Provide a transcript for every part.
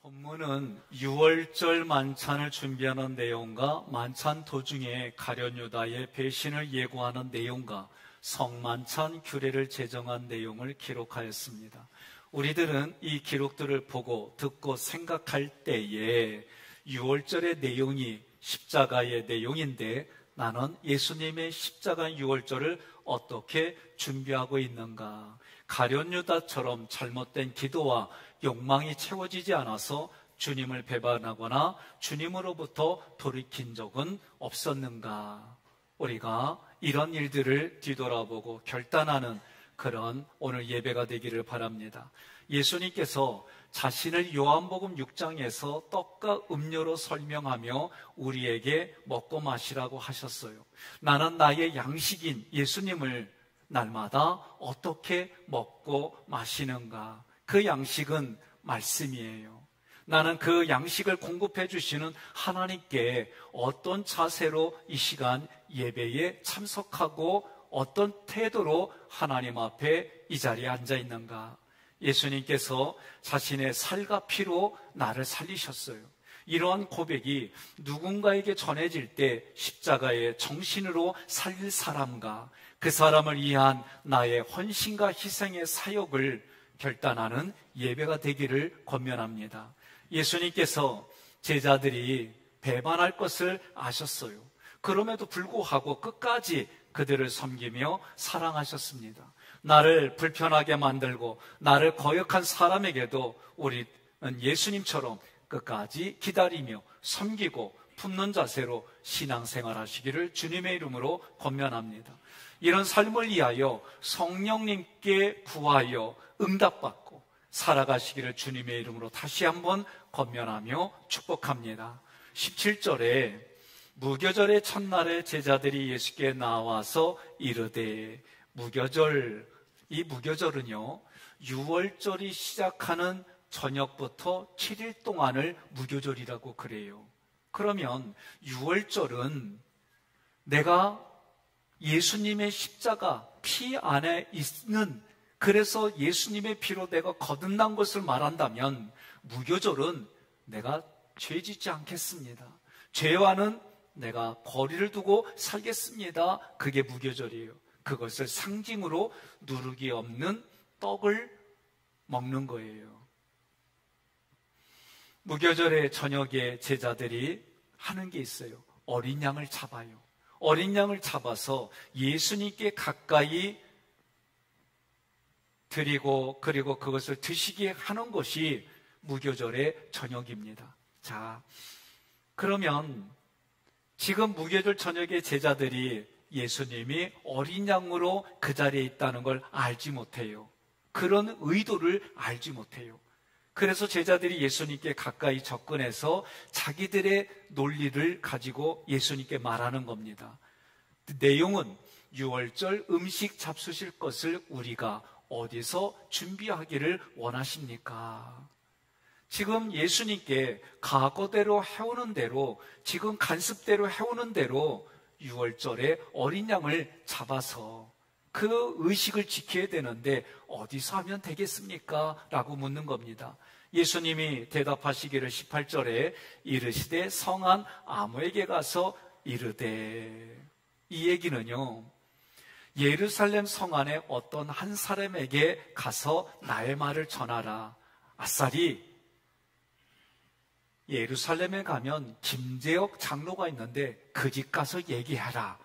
본문은 6월절 만찬을 준비하는 내용과 만찬 도중에 가룟 유다의 배신을 예고하는 내용과 성만찬 규례를 제정한 내용을 기록하였습니다. 우리들은 이 기록들을 보고 듣고 생각할 때에 6월절의 내용이 십자가의 내용인데 나는 예수님의 십자가 6월절을 어떻게 준비하고 있는가? 가룟 유다처럼 잘못된 기도와 욕망이 채워지지 않아서 주님을 배반하거나 주님으로부터 돌이킨 적은 없었는가? 우리가 이런 일들을 뒤돌아보고 결단하는 그런 오늘 예배가 되기를 바랍니다. 예수님께서 자신을 요한복음 6장에서 떡과 음료로 설명하며 우리에게 먹고 마시라고 하셨어요. 나는 나의 양식인 예수님을 날마다 어떻게 먹고 마시는가? 그 양식은 말씀이에요. 나는 그 양식을 공급해 주시는 하나님께 어떤 자세로 이 시간 예배에 참석하고 어떤 태도로 하나님 앞에 이 자리에 앉아 있는가? 예수님께서 자신의 살과 피로 나를 살리셨어요. 이러한 고백이 누군가에게 전해질 때 십자가의 정신으로 살릴 사람과 그 사람을 위한 나의 헌신과 희생의 사역을 결단하는 예배가 되기를 권면합니다. 예수님께서 제자들이 배반할 것을 아셨어요. 그럼에도 불구하고 끝까지 그들을 섬기며 사랑하셨습니다. 나를 불편하게 만들고 나를 거역한 사람에게도 우리는 예수님처럼 끝까지 기다리며 섬기고 품는 자세로 신앙생활 하시기를 주님의 이름으로 권면합니다. 이런 삶을 위하여 성령님께 구하여 응답받고 살아가시기를 주님의 이름으로 다시 한번 권면하며 축복합니다. 17절에 무교절의 첫날에 제자들이 예수께 나와서 이르되 무교절, 이 무교절은요 6월절이 시작하는 저녁부터 7일 동안을 무교절이라고 그래요. 그러면 6월절은 내가 예수님의 십자가 피 안에 있는, 그래서 예수님의 피로 내가 거듭난 것을 말한다면 무교절은 내가 죄 짓지 않겠습니다. 죄와는 내가 거리를 두고 살겠습니다. 그게 무교절이에요. 그것을 상징으로 누룩이 없는 떡을 먹는 거예요. 무교절의 저녁에 제자들이 하는 게 있어요. 어린 양을 잡아요. 어린 양을 잡아서 예수님께 가까이 드리고 그리고 그것을 드시게 하는 것이 무교절의 저녁입니다. 자, 그러면 지금 무교절 저녁에 제자들이 예수님이 어린 양으로 그 자리에 있다는 걸 알지 못해요. 그런 의도를 알지 못해요. 그래서 제자들이 예수님께 가까이 접근해서 자기들의 논리를 가지고 예수님께 말하는 겁니다. 내용은 6월절 음식 잡수실 것을 우리가 어디서 준비하기를 원하십니까? 지금 예수님께 과거대로 해오는 대로, 지금 간습대로 해오는 대로 6월절에 어린 양을 잡아서 그 의식을 지켜야 되는데 어디서 하면 되겠습니까? 라고 묻는 겁니다. 예수님이 대답하시기를 18절에 이르시되 성한 아무에게 가서 이르되, 이 얘기는요 예루살렘 성 안에 어떤 한 사람에게 가서 나의 말을 전하라. 아싸리 예루살렘에 가면 김재혁 장로가 있는데 그 집 가서 얘기하라.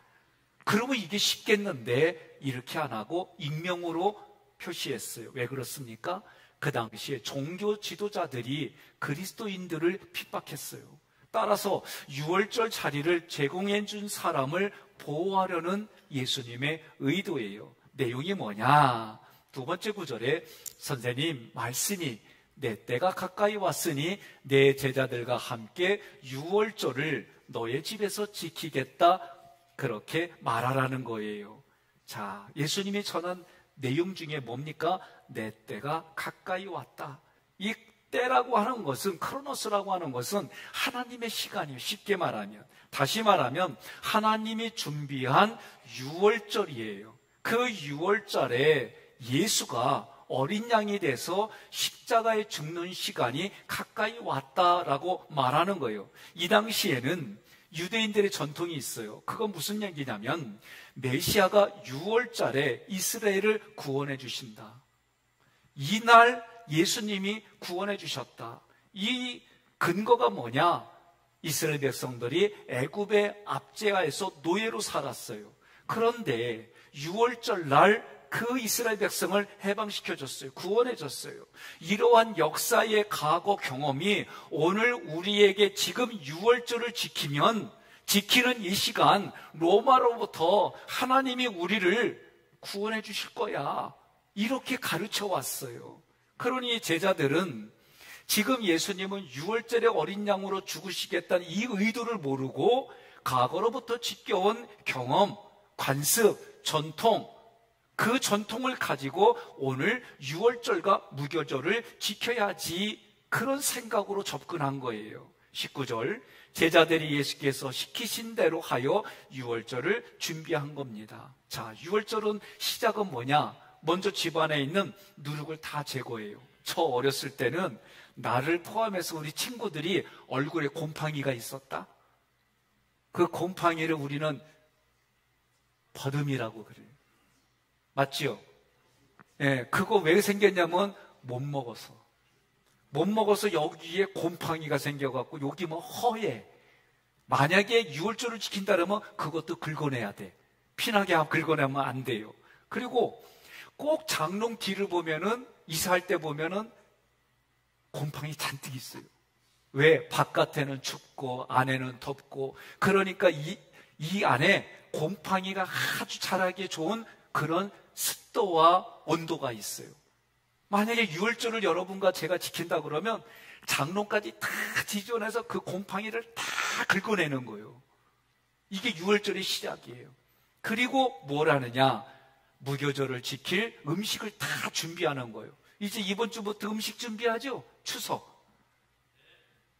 그러면 이게 쉽겠는데 이렇게 안 하고 익명으로 표시했어요. 왜 그렇습니까? 그 당시에 종교 지도자들이 그리스도인들을 핍박했어요. 따라서 6월절 자리를 제공해 준 사람을 보호하려는 예수님의 의도예요. 내용이 뭐냐? 두 번째 구절에 선생님 말씀이 내 때가 가까이 왔으니 내 제자들과 함께 6월절을 너의 집에서 지키겠다, 그렇게 말하라는 거예요. 자, 예수님이 전한 내용 중에 뭡니까? 내 때가 가까이 왔다. 이 때라고 하는 것은, 크로노스라고 하는 것은 하나님의 시간이에요. 쉽게 말하면, 다시 말하면 하나님이 준비한 6월절이에요. 그 6월절에 예수가 어린 양이 돼서 십자가에 죽는 시간이 가까이 왔다라고 말하는 거예요. 이 당시에는 유대인들의 전통이 있어요. 그건 무슨 얘기냐면 메시아가 6월달에 이스라엘을 구원해 주신다. 이날 예수님이 구원해 주셨다. 이 근거가 뭐냐? 이스라엘 백성들이 애굽의 압제하에서 노예로 살았어요. 그런데 6월절 날 그 이스라엘 백성을 해방시켜줬어요. 구원해줬어요. 이러한 역사의 과거 경험이 오늘 우리에게 지금 6월절을 지키는 이 시간 로마로부터 하나님이 우리를 구원해 주실 거야. 이렇게 가르쳐 왔어요. 그러니 제자들은 지금 예수님은 6월절에 어린 양으로 죽으시겠다는 이 의도를 모르고 과거로부터 지켜온 경험, 관습, 전통, 그 전통을 가지고 오늘 6월절과 무교절을 지켜야지, 그런 생각으로 접근한 거예요. 19절, 제자들이 예수께서 시키신 대로 하여 6월절을 준비한 겁니다. 자, 6월절은 시작은 뭐냐? 먼저 집안에 있는 누룩을 다 제거해요. 저 어렸을 때는 나를 포함해서 우리 친구들이 얼굴에 곰팡이가 있었다. 그 곰팡이를 우리는 버듬이라고 그래요. 맞지요? 예, 그거 왜 생겼냐면 못 먹어서 여기에 곰팡이가 생겨갖고 여기 뭐 허해. 만약에 6월절을 지킨다 그러면 그것도 긁어내야 돼. 피나게 긁어내면 안 돼요. 그리고 꼭 장롱 뒤를 보면은, 이사할 때 보면은 곰팡이 잔뜩 있어요. 왜? 바깥에는 춥고 안에는 덥고, 그러니까 이 안에 곰팡이가 아주 자라기 좋은 그런 습도와 온도가 있어요. 만약에 6월절을 여러분과 제가 지킨다 그러면 장롱까지 다 지져내서 그 곰팡이를 다 긁어내는 거예요. 이게 6월절의 시작이에요. 그리고 뭘 하느냐? 무교절을 지킬 음식을 다 준비하는 거예요. 이제 이번 주부터 음식 준비하죠? 추석.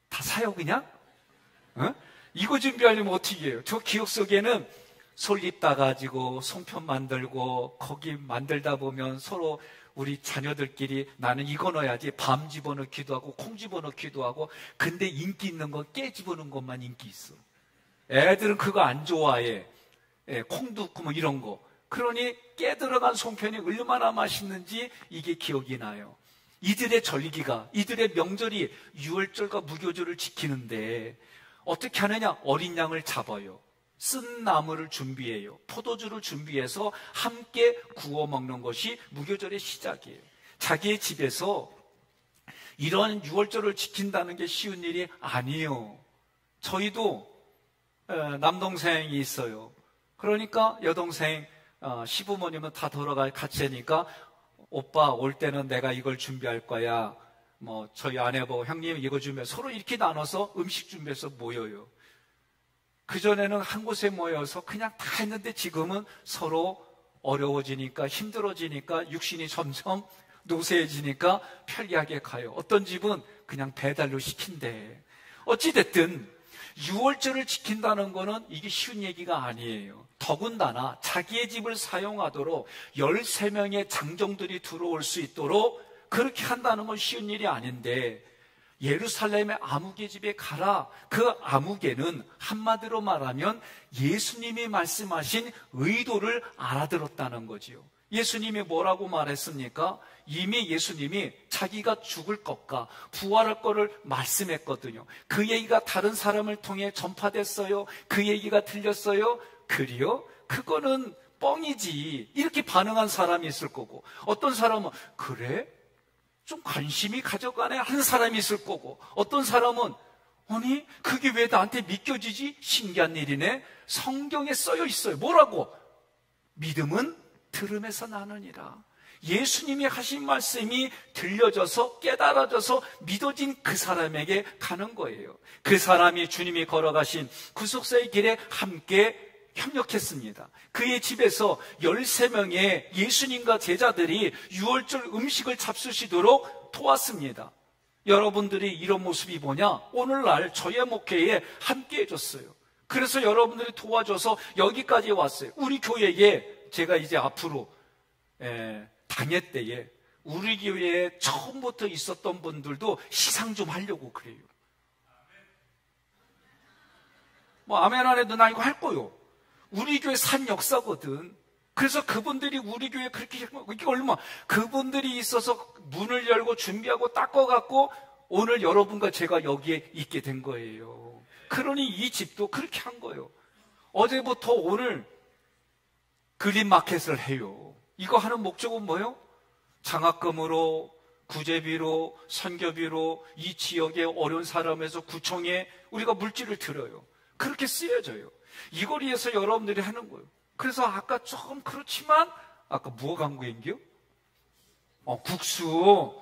다 사요 그냥? 이거 준비하려면 어떻게 해요? 저 기억 속에는 솔잎 따가지고 송편 만들고, 거기 만들다 보면 서로 우리 자녀들끼리 나는 이거 넣어야지 밤 집어넣기도 하고 콩 집어넣기도 하고. 근데 인기 있는 건 깨 집어넣은 것만 인기 있어. 애들은 그거 안 좋아해. 콩도 없고 뭐 이런 거. 그러니 깨 들어간 송편이 얼마나 맛있는지 이게 기억이 나요. 이들의 절기가, 이들의 명절이 6월절과 무교절을 지키는데 어떻게 하느냐? 어린 양을 잡아요. 쓴 나물을 준비해요. 포도주를 준비해서 함께 구워 먹는 것이 무교절의 시작이에요. 자기의 집에서 이런 6월절을 지킨다는 게 쉬운 일이 아니에요. 저희도 남동생이 있어요. 그러니까 여동생 시부모님은 다 돌아가 같이 하니까 오빠 올 때는 내가 이걸 준비할 거야. 뭐 저희 아내하고 형님 이거 준비해. 서로 이렇게 나눠서 음식 준비해서 모여요. 그전에는 한 곳에 모여서 그냥 다 했는데 지금은 서로 어려워지니까, 힘들어지니까, 육신이 점점 노쇠해지니까 편리하게 가요. 어떤 집은 그냥 배달로 시킨대. 어찌됐든 6월절을 지킨다는 거는 이게 쉬운 얘기가 아니에요. 더군다나 자기의 집을 사용하도록 13명의 장정들이 들어올 수 있도록 그렇게 한다는 건 쉬운 일이 아닌데, 예루살렘의 아무개 집에 가라. 그 아무개는 한마디로 말하면 예수님이 말씀하신 의도를 알아들었다는 거지요. 예수님이 뭐라고 말했습니까? 이미 예수님이 자기가 죽을 것과 부활할 것을 말씀했거든요. 그 얘기가 다른 사람을 통해 전파됐어요? 그 얘기가 들렸어요? 그리요? 그거는 뻥이지. 이렇게 반응한 사람이 있을 거고, 어떤 사람은 그래? 좀 관심이 가져가네 한 사람이 있을 거고, 어떤 사람은 아니 그게 왜 나한테 믿겨지지? 신기한 일이네. 성경에 써여 있어요. 뭐라고? 믿음은 들음에서 나느니라. 예수님이 하신 말씀이 들려져서 깨달아져서 믿어진 그 사람에게 가는 거예요. 그 사람이 주님이 걸어가신 구속사의 길에 함께 협력했습니다. 그의 집에서 13명의 예수님과 제자들이 6월절 음식을 잡수시도록 도왔습니다. 여러분들이 이런 모습이 뭐냐? 오늘날 저의 목회에 함께 해줬어요. 그래서 여러분들이 도와줘서 여기까지 왔어요. 우리 교회에 제가 이제 앞으로 당회 때에 우리 교회에 처음부터 있었던 분들도 시상 좀 하려고 그래요. 뭐 아멘 안 해도 나 이거 할 거요. 우리 교회 산 역사거든. 그래서 그분들이 우리 교회 그렇게 이게 얼마 그분들이 있어서 문을 열고 준비하고 닦아갖고 오늘 여러분과 제가 여기에 있게 된 거예요. 그러니 이 집도 그렇게 한 거예요. 어제부터 오늘 그린 마켓을 해요. 이거 하는 목적은 뭐예요? 장학금으로, 구제비로, 선교비로 이 지역의 어려운 사람에서 구청에 우리가 물질을 들어요. 그렇게 쓰여져요. 이걸 위해서 여러분들이 하는 거예요. 그래서 아까 조금 그렇지만 아까 뭐가 광고인겨? 국수.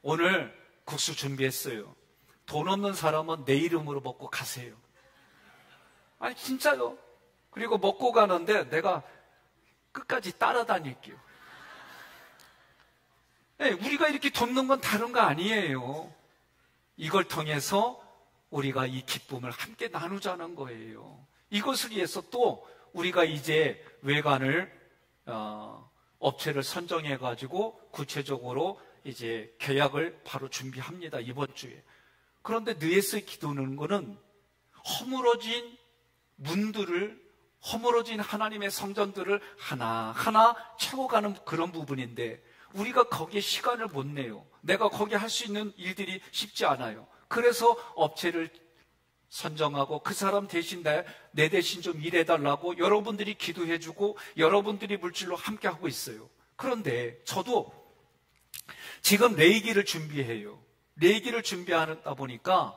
오늘 국수 준비했어요. 돈 없는 사람은 내 이름으로 먹고 가세요. 아니 진짜요. 그리고 먹고 가는데 내가 끝까지 따라다닐게요. 네, 우리가 이렇게 돕는 건 다른 거 아니에요. 이걸 통해서 우리가 이 기쁨을 함께 나누자는 거예요. 이것을 위해서 또 우리가 이제 외관을 업체를 선정해 가지고 구체적으로 이제 계약을 바로 준비합니다. 이번 주에. 그런데 느에스의 기도는 거는 허물어진 문들을 허물어진 하나님의 성전들을 하나하나 채워가는 그런 부분인데 우리가 거기에 시간을 못 내요. 내가 거기에 할 수 있는 일들이 쉽지 않아요. 그래서 업체를 선정하고 그 사람 대신 내 대신 좀 일해달라고 여러분들이 기도해주고 여러분들이 물질로 함께하고 있어요. 그런데 저도 지금 레이기를 준비해요. 레이기를 준비하다 보니까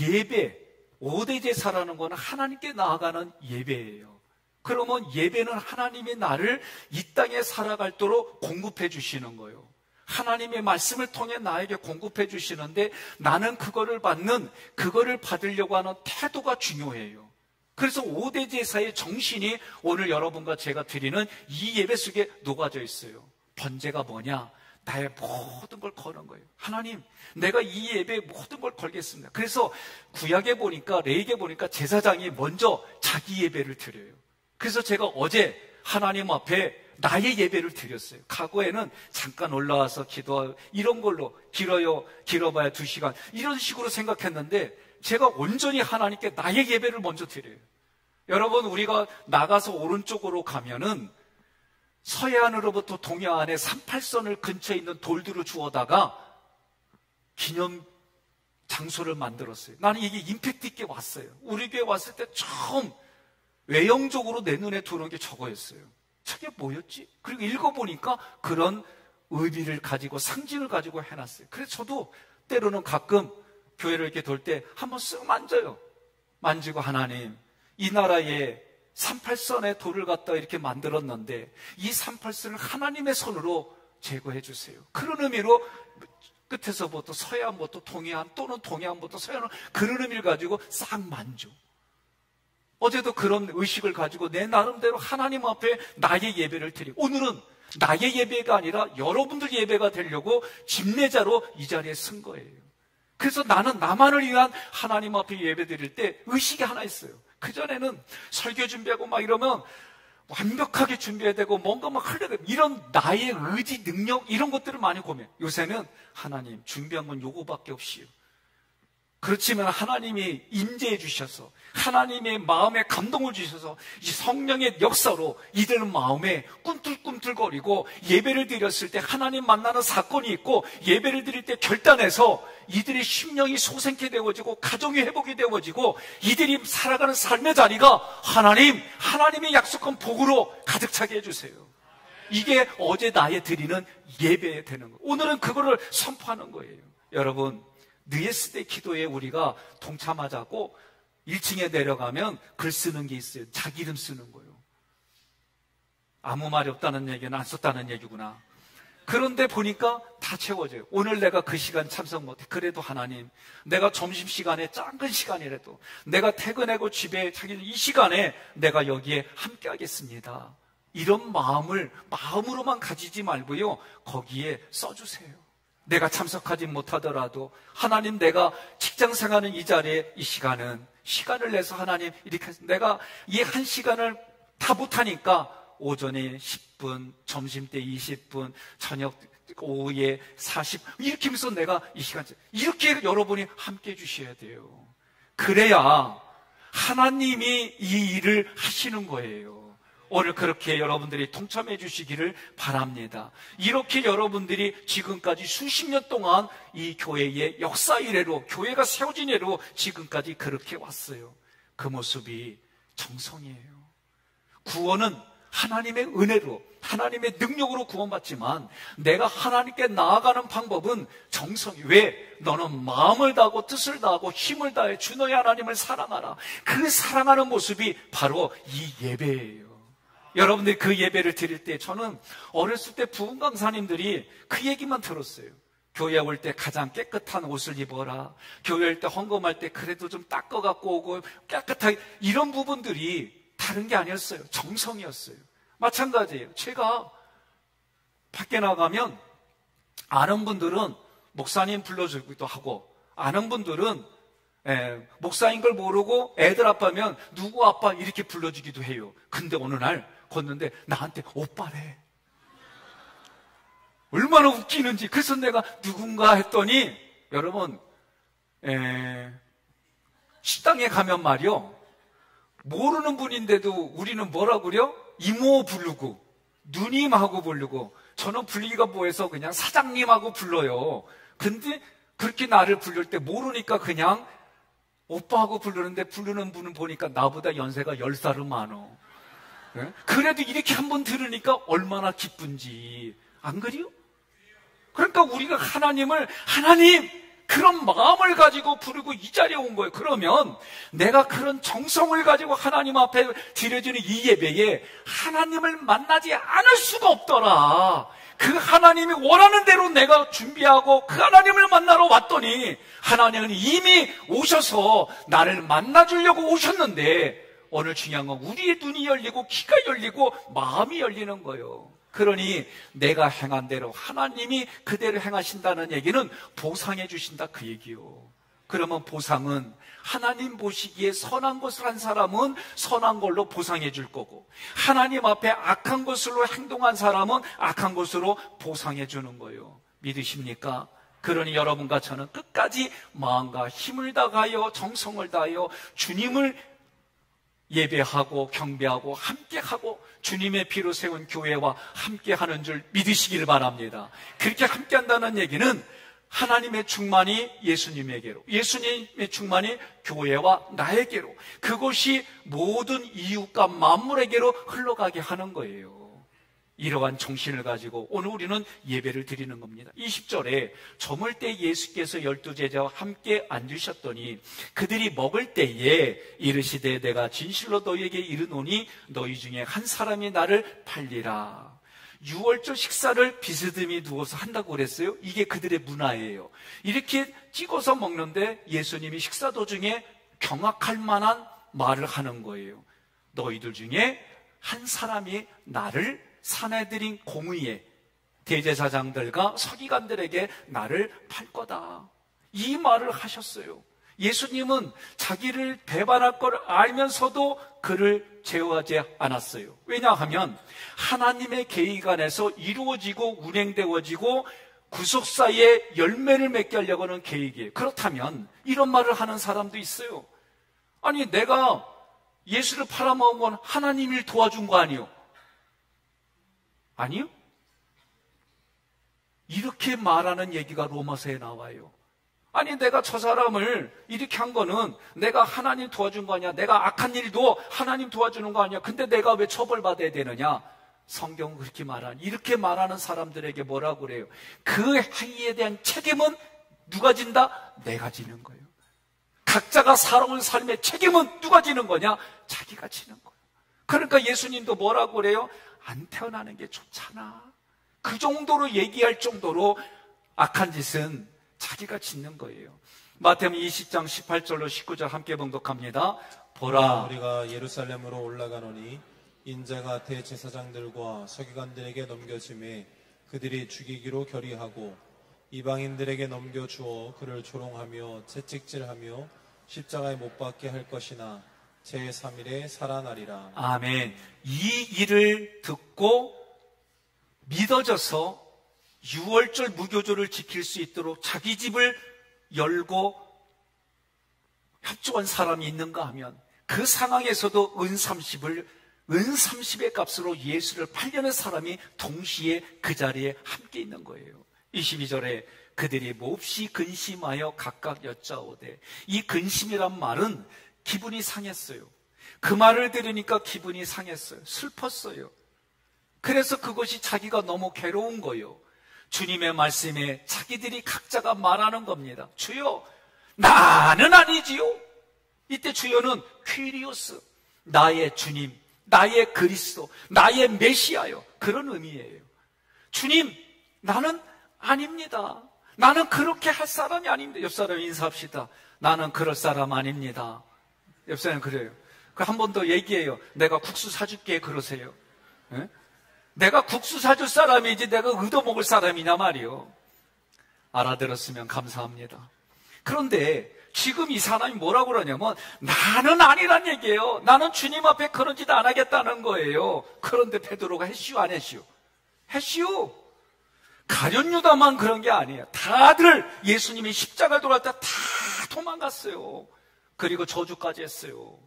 예배, 5대 제사라는 거는 하나님께 나아가는 예배예요. 그러면 예배는 하나님이 나를 이 땅에 살아갈도록 공급해 주시는 거예요. 하나님의 말씀을 통해 나에게 공급해 주시는데 나는 그거를 받으려고 하는 태도가 중요해요. 그래서 5대 제사의 정신이 오늘 여러분과 제가 드리는 이 예배 속에 녹아져 있어요. 번제가 뭐냐? 나의 모든 걸 거는 거예요. 하나님, 내가 이 예배에 모든 걸 걸겠습니다. 그래서 구약에 보니까, 레위기에 보니까 제사장이 먼저 자기 예배를 드려요. 그래서 제가 어제 하나님 앞에 나의 예배를 드렸어요. 과거에는 잠깐 올라와서 기도하고 이런 걸로 길어봐야 2시간 이런 식으로 생각했는데 제가 온전히 하나님께 나의 예배를 먼저 드려요. 여러분, 우리가 나가서 오른쪽으로 가면은 서해안으로부터 동해안에 38선을 근처에 있는 돌들을 주워다가 기념 장소를 만들었어요. 나는 이게 임팩트 있게 왔어요. 우리 교회 왔을 때 처음 외형적으로 내 눈에 들어온 게 저거였어요. 저게 뭐였지? 그리고 읽어보니까 그런 의미를 가지고 상징을 가지고 해놨어요. 그래서 저도 때로는 가끔 교회를 이렇게 돌 때 한번 쓱 만져요. 만지고 하나님, 이 나라에 38선의 돌을 갖다 이렇게 만들었는데 이 38선을 하나님의 손으로 제거해 주세요. 그런 의미로 끝에서부터 서해안부터 동해안 또는 동해안부터 서해안 그런 의미를 가지고 싹 만져. 어제도 그런 의식을 가지고 내 나름대로 하나님 앞에 나의 예배를 드리고 오늘은 나의 예배가 아니라 여러분들 예배가 되려고 집례자로 이 자리에 쓴 거예요. 그래서 나는 나만을 위한 하나님 앞에 예배 드릴 때 의식이 하나 있어요. 그전에는 설교 준비하고 막 이러면 완벽하게 준비해야 되고 뭔가 막 흘려야 되고 이런 나의 의지, 능력 이런 것들을 많이 고민. 요새는 하나님 준비한 건 요거밖에 없이요. 그렇지만 하나님이 임재해 주셔서 하나님의 마음에 감동을 주셔서 이 성령의 역사로 이들 마음에 꿈틀꿈틀거리고 예배를 드렸을 때 하나님 만나는 사건이 있고 예배를 드릴 때 결단해서 이들의 심령이 소생케 되어지고 가정이 회복이 되어지고 이들이 살아가는 삶의 자리가 하나님의 약속한 복으로 가득 차게 해주세요. 이게 어제 나에 드리는 예배 되는 거예요. 오늘은 그거를 선포하는 거예요. 여러분, 느에스대 기도에 우리가 동참하자고 1층에 내려가면 글 쓰는 게 있어요. 자기 이름 쓰는 거예요. 아무 말이 없다는 얘기는 안 썼다는 얘기구나. 그런데 보니까 다 채워져요. 오늘 내가 그 시간 참석 못해. 그래도 하나님, 내가 점심시간에 작은 시간이라도 내가 퇴근하고 집에 자기 이 시간에 내가 여기에 함께 하겠습니다. 이런 마음으로만 가지지 말고요. 거기에 써주세요. 내가 참석하지 못하더라도 하나님, 내가 직장 생활하는 이 자리에 이 시간을 내서 하나님 이렇게 내가 이 한 시간을 다 못하니까 오전에 10분, 점심때 20분, 저녁 오후에 40 이렇게 하면서 내가 이 시간 이렇게 여러분이 함께 해주셔야 돼요. 그래야 하나님이 이 일을 하시는 거예요. 오늘 그렇게 여러분들이 동참해 주시기를 바랍니다. 이렇게 여러분들이 지금까지 수십 년 동안 이 교회의 역사 이래로, 교회가 세워진 이래로 지금까지 그렇게 왔어요. 그 모습이 정성이에요. 구원은 하나님의 은혜로, 하나님의 능력으로 구원받지만 내가 하나님께 나아가는 방법은 정성이. 왜? 너는 마음을 다하고 뜻을 다하고 힘을 다해 주 너의 하나님을 사랑하라. 그 사랑하는 모습이 바로 이 예배예요. 여러분들이 그 예배를 드릴 때, 저는 어렸을 때 부흥 강사님들이 그 얘기만 들었어요. 교회 올 때 가장 깨끗한 옷을 입어라. 교회 올 때 헌금할 때 그래도 좀 닦아갖고 오고 깨끗하게, 이런 부분들이 다른 게 아니었어요. 정성이었어요. 마찬가지예요. 제가 밖에 나가면 아는 분들은 목사님 불러주기도 하고, 아는 분들은 목사인 걸 모르고 애들 아빠면 누구 아빠 이렇게 불러주기도 해요. 근데 어느 날 걷는데 나한테 오빠래. 얼마나 웃기는지. 그래서 내가 누군가 했더니, 여러분 식당에 가면 말이요, 모르는 분인데도 우리는 뭐라 그래요? 이모 부르고 누님하고 부르고, 저는 불리기가 뭐해서 그냥 사장님하고 불러요. 근데 그렇게 나를 부를 때 모르니까 그냥 오빠하고 부르는데, 부르는 분은 보니까 나보다 연세가 10살은 많어. 그래도 이렇게 한번 들으니까 얼마나 기쁜지. 안 그래요? 그러니까 우리가 하나님을, 하나님, 그런 마음을 가지고 부르고 이 자리에 온 거예요. 그러면 내가 그런 정성을 가지고 하나님 앞에 드려지는 이 예배에 하나님을 만나지 않을 수가 없더라. 그 하나님이 원하는 대로 내가 준비하고 그 하나님을 만나러 왔더니 하나님은 이미 오셔서 나를 만나주려고 오셨는데, 오늘 중요한 건 우리의 눈이 열리고 귀가 열리고 마음이 열리는 거예요. 그러니 내가 행한 대로 하나님이 그대로 행하신다는 얘기는 보상해 주신다, 그 얘기요. 그러면 보상은 하나님 보시기에 선한 것을 한 사람은 선한 걸로 보상해 줄 거고, 하나님 앞에 악한 것으로 행동한 사람은 악한 것으로 보상해 주는 거예요. 믿으십니까? 그러니 여러분과 저는 끝까지 마음과 힘을 다하여 정성을 다하여 주님을 예배하고 경배하고 함께하고 주님의 피로 세운 교회와 함께하는 줄 믿으시기를 바랍니다. 그렇게 함께한다는 얘기는 하나님의 충만이 예수님에게로, 예수님의 충만이 교회와 나에게로, 그것이 모든 이웃과 만물에게로 흘러가게 하는 거예요. 이러한 정신을 가지고 오늘 우리는 예배를 드리는 겁니다. 20절에 저물 때 예수께서 12제자와 함께 앉으셨더니 그들이 먹을 때에 이르시되 내가 진실로 너희에게 이르노니 너희 중에 한 사람이 나를 팔리라. 유월절 식사를 비스듬히 두어서 한다고 그랬어요. 이게 그들의 문화예요. 이렇게 찍어서 먹는데 예수님이 식사 도중에 경악할 만한 말을 하는 거예요. 너희들 중에 한 사람이 나를 사내들인 공의의 대제사장들과 서기관들에게 나를 팔 거다. 이 말을 하셨어요. 예수님은 자기를 배반할 걸 알면서도 그를 제어하지 않았어요. 왜냐하면 하나님의 계획 안에서 이루어지고 운행되어지고 구속사의 열매를 맺게 하려고 하는 계획이에요. 그렇다면 이런 말을 하는 사람도 있어요. 아니, 내가 예수를 팔아먹은 건 하나님이 도와준 거 아니요? 아니요? 이렇게 말하는 얘기가 로마서에 나와요. 아니, 내가 저 사람을 이렇게 한 거는 내가 하나님 도와준 거 아니야? 내가 악한 일도 하나님 도와주는 거 아니야? 근데 내가 왜 처벌받아야 되느냐? 성경은 그렇게 말하는, 이렇게 말하는 사람들에게 뭐라고 그래요? 그 행위에 대한 책임은 누가 진다? 내가 지는 거예요. 각자가 살아온 삶의 책임은 누가 지는 거냐? 자기가 지는 거예요. 그러니까 예수님도 뭐라고 그래요? 안 태어나는 게 좋잖아. 그 정도로 얘기할 정도로 악한 짓은 자기가 짓는 거예요. 마태복음 20장 18절로 19절 함께 봉독합니다. 보라, 우리가 예루살렘으로 올라가노니 인자가 대제사장들과 서기관들에게 넘겨짐에 그들이 죽이기로 결의하고 이방인들에게 넘겨주어 그를 조롱하며 채찍질하며 십자가에 못 박게 할 것이나 제3일에 살아나리라. 아멘. 이 일을 듣고 믿어져서 유월절 무교조를 지킬 수 있도록 자기 집을 열고 협조한 사람이 있는가 하면 그 상황에서도 은 30의 값으로 예수를 팔려는 사람이 동시에 그 자리에 함께 있는 거예요. 22절에 그들이 몹시 근심하여 각각 여짜오되, 이 근심이란 말은 기분이 상했어요. 그 말을 들으니까 기분이 상했어요. 슬펐어요. 그래서 그것이 자기가 너무 괴로운 거예요. 주님의 말씀에 자기들이 각자가 말하는 겁니다. 주여, 나는 아니지요. 이때 주여는 퀴리오스, 나의 주님, 나의 그리스도, 나의 메시아요. 그런 의미예요. 주님, 나는 아닙니다. 나는 그렇게 할 사람이 아닙니다. 옆 사람 인사합시다. 나는 그럴 사람 아닙니다. 옆 사람 그래요. 한 번 더 얘기해요. 내가 국수 사줄게. 그러세요. 에? 내가 국수 사줄 사람이지 내가 얻어먹을 사람이냐 말이요. 알아들었으면 감사합니다. 그런데 지금 이 사람이 뭐라고 그러냐면 나는 아니란 얘기예요. 나는 주님 앞에 그런 짓 안 하겠다는 거예요. 그런데 베드로가 했슈 안 했슈? 했슈. 가룟 유다만 그런 게 아니에요. 다들 예수님이 십자가를 돌아갈 때 다 도망갔어요. 그리고 저주까지 했어요.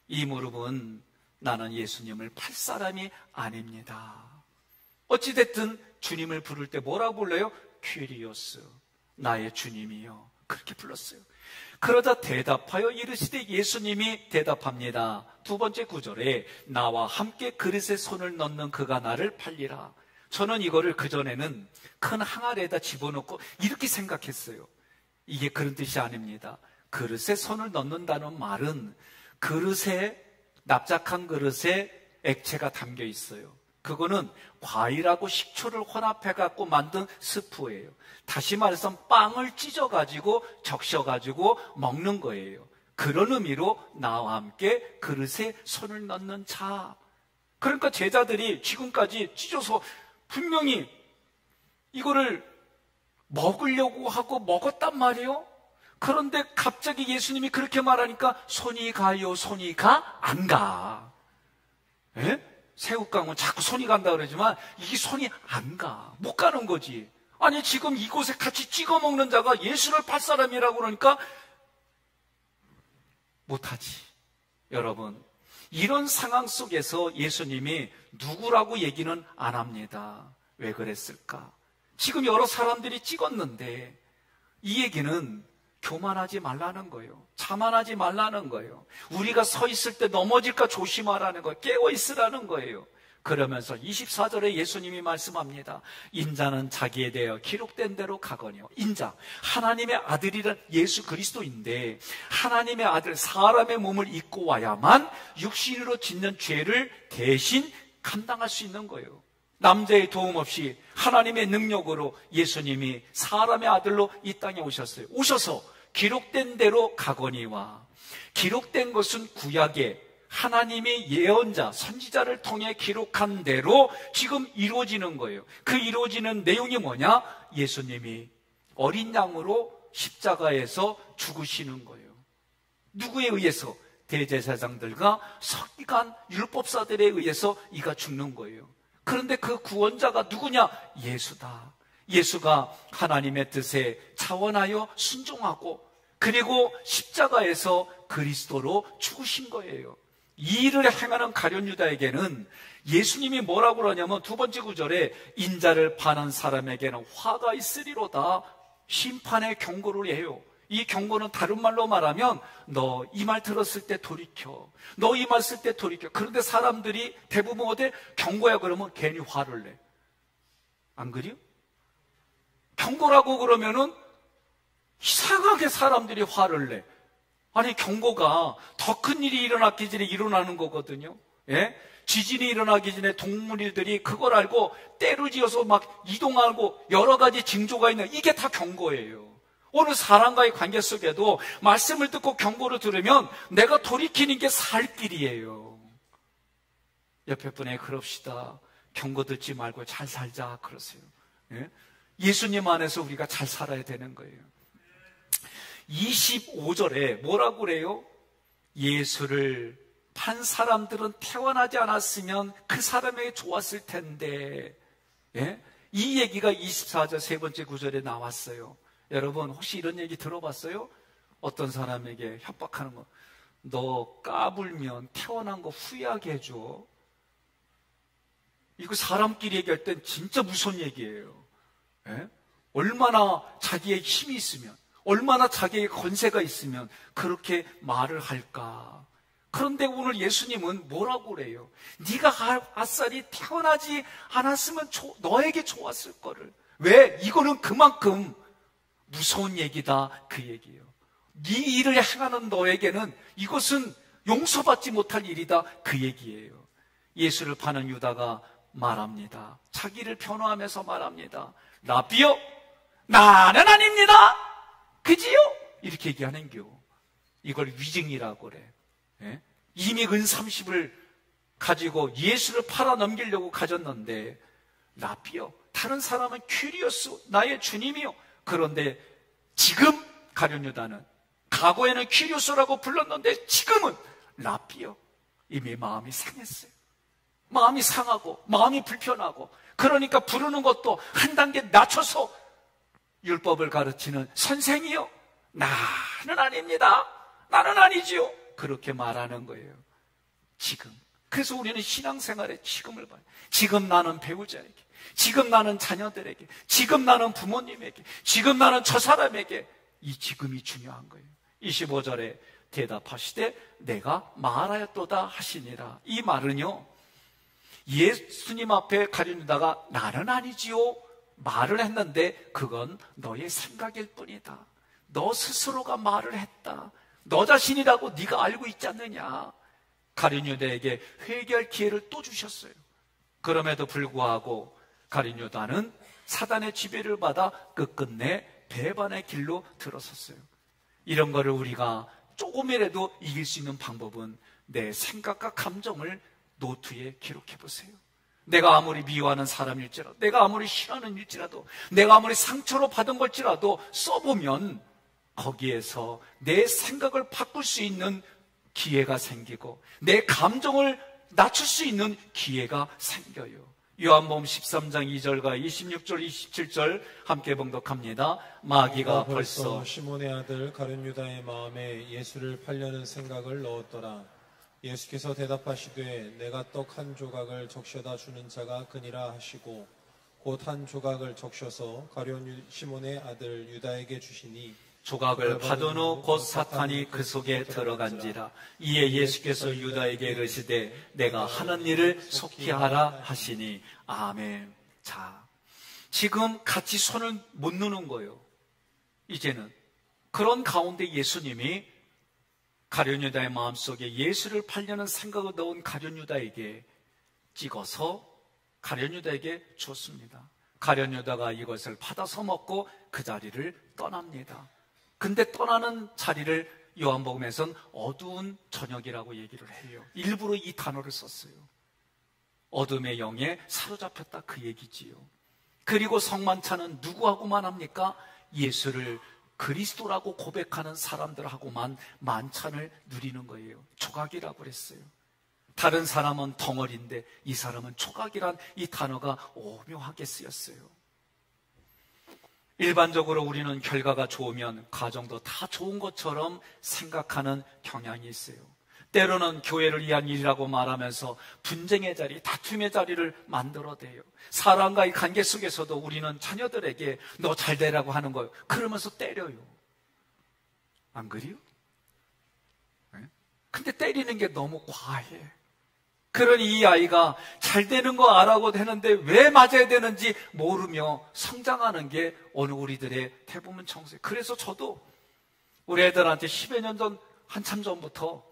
이 무릎은 나는 예수님을 팔 사람이 아닙니다. 어찌됐든 주님을 부를 때 뭐라고 불러요? 퀴리오스, 나의 주님이요. 그렇게 불렀어요. 그러자 대답하여 이르시되, 예수님이 대답합니다. 두 번째 구절에 나와 함께 그릇에 손을 넣는 그가 나를 팔리라. 저는 이거를 그전에는 큰 항아리에다 집어넣고 이렇게 생각했어요. 이게 그런 뜻이 아닙니다. 그릇에 손을 넣는다는 말은 그릇에, 납작한 그릇에 액체가 담겨 있어요. 그거는 과일하고 식초를 혼합해 갖고 만든 스프예요. 다시 말해서 빵을 찢어가지고 적셔가지고 먹는 거예요. 그런 의미로 나와 함께 그릇에 손을 넣는 자. 그러니까 제자들이 지금까지 찢어서 분명히 이거를 먹으려고 하고 먹었단 말이에요. 그런데 갑자기 예수님이 그렇게 말하니까 손이 가요, 손이 가? 안 가. 에? 새우깡은 자꾸 손이 간다 그러지만 이게 손이 안 가. 못 가는 거지. 아니 지금 이곳에 같이 찍어 먹는 자가 예수를 팔 사람이라고 그러니까 못하지. 여러분, 이런 상황 속에서 예수님이 누구라고 얘기는 안 합니다. 왜 그랬을까? 지금 여러 사람들이 찍었는데 이 얘기는 교만하지 말라는 거예요. 자만하지 말라는 거예요. 우리가 서 있을 때 넘어질까 조심하라는 거예요. 깨어 있으라는 거예요. 그러면서 24절에 예수님이 말씀합니다. 인자는 자기에 대하여 기록된 대로 가거니와. 인자, 하나님의 아들이란 예수 그리스도인데 하나님의 아들, 사람의 몸을 입고 와야만 육신으로 짓는 죄를 대신 감당할 수 있는 거예요. 남자의 도움 없이 하나님의 능력으로 예수님이 사람의 아들로 이 땅에 오셨어요. 오셔서 기록된 대로 가거니와. 기록된 것은 구약에 하나님의 예언자, 선지자를 통해 기록한 대로 지금 이루어지는 거예요. 그 이루어지는 내용이 뭐냐? 예수님이 어린 양으로 십자가에서 죽으시는 거예요. 누구에 의해서? 대제사장들과 서기관 율법사들에 의해서 이가 죽는 거예요. 그런데 그 구원자가 누구냐? 예수다. 예수가 하나님의 뜻에 차원하여 순종하고 그리고 십자가에서 그리스도로 죽으신 거예요. 이 일을 행하는 가룟 유다에게는 예수님이 뭐라고 그러냐면 두 번째 구절에 인자를 파는 사람에게는 화가 있으리로다. 심판의 경고를 해요. 이 경고는 다른 말로 말하면 너 이 말 들었을 때 돌이켜. 너 이 말 쓸 때 돌이켜. 그런데 사람들이 대부분 어때? 경고야 그러면 괜히 화를 내. 안 그래요? 경고라고 그러면은 이상하게 사람들이 화를 내. 아니 경고가 더 큰 일이 일어나기 전에 일어나는 거거든요. 예? 지진이 일어나기 전에 동물들이 그걸 알고 때를 지어서 막 이동하고 여러 가지 징조가 있는 이게 다 경고예요. 어느 사람과의 관계 속에도 말씀을 듣고 경고를 들으면 내가 돌이키는 게 살 길이에요. 옆에 분에게 그럽시다. 경고 듣지 말고 잘 살자 그러세요. 예? 예수님 안에서 우리가 잘 살아야 되는 거예요. 25절에 뭐라고 그래요? 예수를 판 사람들은 태어나지 않았으면 그 사람에게 좋았을 텐데, 예? 이 얘기가 24절 세 번째 구절에 나왔어요. 여러분 혹시 이런 얘기 들어봤어요? 어떤 사람에게 협박하는 거, 너 까불면 태어난 거 후회하게 해줘. 이거 사람끼리 얘기할 땐 진짜 무서운 얘기예요. 예? 얼마나 자기의 힘이 있으면, 얼마나 자기의 권세가 있으면 그렇게 말을 할까. 그런데 오늘 예수님은 뭐라고 그래요? 네가 아싸리 태어나지 않았으면 너에게 좋았을 거를. 왜? 이거는 그만큼 무서운 얘기다, 그 얘기예요. 네 일을 행하는 너에게는 이것은 용서받지 못할 일이다, 그 얘기예요. 예수를 파는 유다가 말합니다. 자기를 변호하면서 말합니다. 라비요, 나는 아닙니다. 그지요? 이렇게 얘기하는겨. 이걸 위증이라고 그래. 예? 이미 은 30을 가지고 예수를 팔아 넘기려고 가졌는데, 라비요, 다른 사람은 큐리오스, 나의 주님이요. 그런데 지금 가룟 유다는, 과거에는 큐리오스라고 불렀는데 지금은 라비요. 이미 마음이 상했어요. 마음이 상하고 마음이 불편하고, 그러니까 부르는 것도 한 단계 낮춰서 율법을 가르치는 선생이요, 나는 아닙니다. 나는 아니지요. 그렇게 말하는 거예요. 지금. 그래서 우리는 신앙생활에 지금을 봐요. 지금 나는 배우자에게, 지금 나는 자녀들에게, 지금 나는 부모님에게, 지금 나는 저 사람에게, 이 지금이 중요한 거예요. 25절에 대답하시되 내가 말하였도다 하시니라. 이 말은요, 예수님 앞에 가룟 유다가 나는 아니지요 말을 했는데 그건 너의 생각일 뿐이다. 너 스스로가 말을 했다. 너 자신이라고 네가 알고 있지 않느냐. 가룟 유다에게 회개할 기회를 또 주셨어요. 그럼에도 불구하고 가룟 유다는 사단의 지배를 받아 끝끝내 배반의 길로 들어섰어요. 이런 거를 우리가 조금이라도 이길 수 있는 방법은 내 생각과 감정을 노트에 기록해 보세요. 내가 아무리 미워하는 사람일지라도, 내가 아무리 싫어하는 일지라도, 내가 아무리 상처로 받은 걸지라도 써보면 거기에서 내 생각을 바꿀 수 있는 기회가 생기고 내 감정을 낮출 수 있는 기회가 생겨요. 요한복음 13장 2절과 26절 27절 함께 봉독합니다. 마귀가 벌써 시몬의 아들 가룟 유다의 마음에 예수를 팔려는 생각을 넣었더라. 예수께서 대답하시되 내가 떡 한 조각을 적셔다 주는 자가 그니라 하시고 곧 한 조각을 적셔서 가룟 시몬의 아들 유다에게 주시니 조각을 받은 후 곧 사탄이 그 속에 들어간지라. 이에 예수께서 유다에게 이르시되 내가 하는 일을 속히 하라 하시니. 아멘. 자, 지금 같이 손을 못 놓는 거예요. 이제는 그런 가운데 예수님이 가룟 유다의 마음속에 예수를 팔려는 생각을 넣은 가룟 유다에게 찍어서 가룟 유다에게 줬습니다. 가룟 유다가 이것을 받아서 먹고 그 자리를 떠납니다. 근데 떠나는 자리를 요한복음에서는 어두운 저녁이라고 얘기를 해요. 일부러 이 단어를 썼어요. 어둠의 영에 사로잡혔다, 그 얘기지요. 그리고 성만찬은 누구하고만 합니까? 예수를 그리스도라고 고백하는 사람들하고만 만찬을 누리는 거예요. 조각이라고 그랬어요. 다른 사람은 덩어리인데 이 사람은 조각이란 이 단어가 오묘하게 쓰였어요. 일반적으로 우리는 결과가 좋으면 가정도 다 좋은 것처럼 생각하는 경향이 있어요. 때로는 교회를 위한 일이라고 말하면서 분쟁의 자리, 다툼의 자리를 만들어대요. 사람과의 관계 속에서도 우리는 자녀들에게 너 잘 되라고 하는 거예요. 그러면서 때려요. 안 그래요? 네? 근데 때리는 게 너무 과해. 그러니 이 아이가 잘 되는 거 알아고 되는데 왜 맞아야 되는지 모르며 성장하는 게 오늘 우리들의 대부분 청소예요. 그래서 저도 우리 애들한테 10여 년 전, 한참 전부터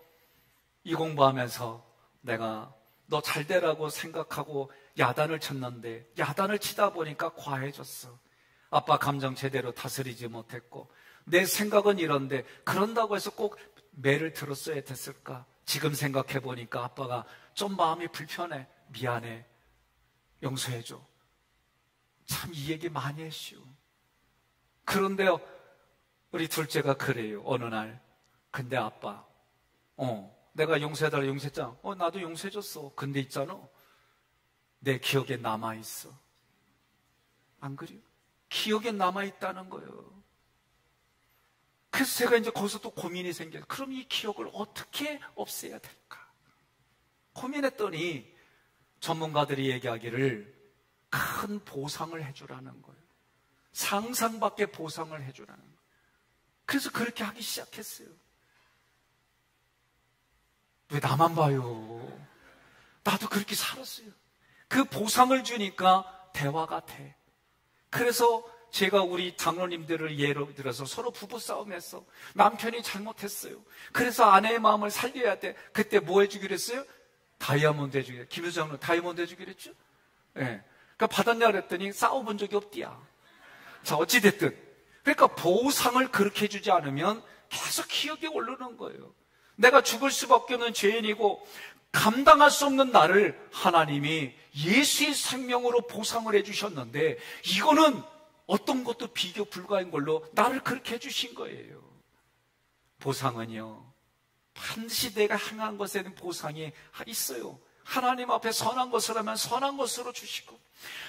이 공부하면서 내가 너 잘 되라고 생각하고 야단을 쳤는데 야단을 치다 보니까 과해졌어. 아빠 감정 제대로 다스리지 못했고 내 생각은 이런데 그런다고 해서 꼭 매를 들었어야 됐을까? 지금 생각해 보니까 아빠가 좀 마음이 불편해. 미안해. 용서해줘. 참 이 얘기 많이 했슈. 그런데요, 우리 둘째가 그래요. 어느 날. 근데 아빠, 내가 용서해달라 용서했잖아. 나도 용서해줬어. 근데 있잖아, 내 기억에 남아있어. 안 그래요? 기억에 남아있다는 거예요. 그래서 제가 이제 거기서 또 고민이 생겨요. 그럼 이 기억을 어떻게 없애야 될까? 고민했더니 전문가들이 얘기하기를 큰 보상을 해주라는 거예요. 상상 밖의 보상을 해주라는 거예요. 그래서 그렇게 하기 시작했어요. 왜 나만 봐요? 나도 그렇게 살았어요. 그 보상을 주니까 대화가 돼. 그래서 제가 우리 장로님들을 예로 들어서 서로 부부싸움했어. 남편이 잘못했어요. 그래서 아내의 마음을 살려야 돼. 그때 뭐 해주기로 했어요? 다이아몬드 해주기로. 김효수 장로 다이아몬드 해주기로 했죠? 예. 네. 그러니까 받았냐 그랬더니 싸워본 적이 없디야. 자, 어찌됐든. 그러니까 보상을 그렇게 해주지 않으면 계속 기억이 오르는 거예요. 내가 죽을 수밖에 없는 죄인이고 감당할 수 없는 나를 하나님이 예수의 생명으로 보상을 해주셨는데 이거는 어떤 것도 비교 불가인 걸로 나를 그렇게 해주신 거예요. 보상은요, 반드시 내가 행한 것에 대한 보상이 있어요. 하나님 앞에 선한 것을 하면 선한 것으로 주시고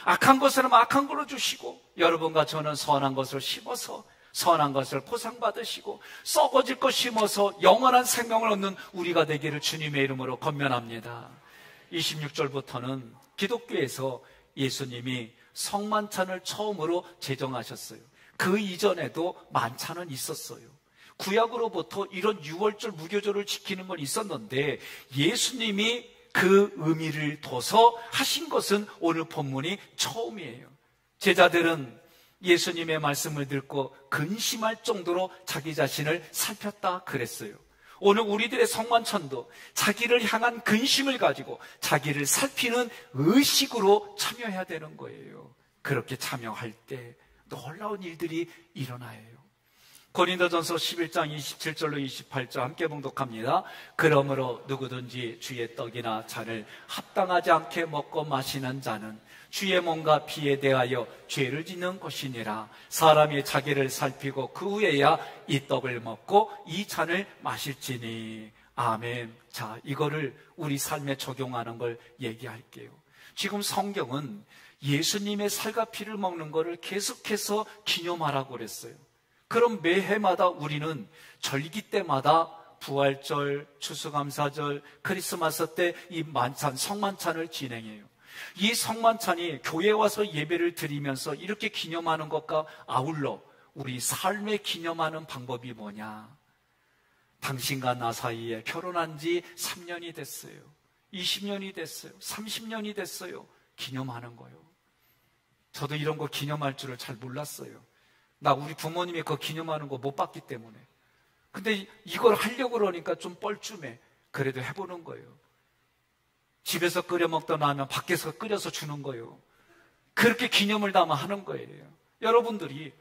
악한 것을 하면 악한 걸로 주시고 여러분과 저는 선한 것을 심어서 선한 것을 보상받으시고 썩어질 것 심어서 영원한 생명을 얻는 우리가 되기를 주님의 이름으로 권면합니다. 26절부터는 기독교에서 예수님이 성만찬을 처음으로 제정하셨어요. 그 이전에도 만찬은 있었어요. 구약으로부터 이런 유월절 무교절을 지키는 건 있었는데 예수님이 그 의미를 둬서 하신 것은 오늘 본문이 처음이에요. 제자들은 예수님의 말씀을 듣고 근심할 정도로 자기 자신을 살폈다 그랬어요. 오늘 우리들의 성만찬도 자기를 향한 근심을 가지고 자기를 살피는 의식으로 참여해야 되는 거예요. 그렇게 참여할 때 놀라운 일들이 일어나요. 고린도전서 11장 27절로 28절 함께 봉독합니다. 그러므로 누구든지 주의 떡이나 잔을 합당하지 않게 먹고 마시는 자는 주의 몸과 피에 대하여 죄를 짓는 것이니라. 사람이 자기를 살피고 그 후에야 이 떡을 먹고 이 잔을 마실지니. 아멘. 자, 이거를 우리 삶에 적용하는 걸 얘기할게요. 지금 성경은 예수님의 살과 피를 먹는 거를 계속해서 기념하라고 그랬어요. 그럼 매해마다 우리는 절기 때마다 부활절, 추수감사절, 크리스마스 때 이 만찬, 성만찬을 진행해요. 이 성만찬이 교회에 와서 예배를 드리면서 이렇게 기념하는 것과 아울러 우리 삶에 기념하는 방법이 뭐냐? 당신과 나 사이에 결혼한 지 3년이 됐어요. 20년이 됐어요. 30년이 됐어요. 기념하는 거예요. 저도 이런 거 기념할 줄을 잘 몰랐어요. 나 우리 부모님이 그거 기념하는 거 못 봤기 때문에. 근데 이걸 하려고 그러니까 좀 뻘쭘해. 그래도 해보는 거예요. 집에서 끓여 먹던 라면 밖에서 끓여서 주는 거예요. 그렇게 기념을 담아 하는 거예요. 여러분들이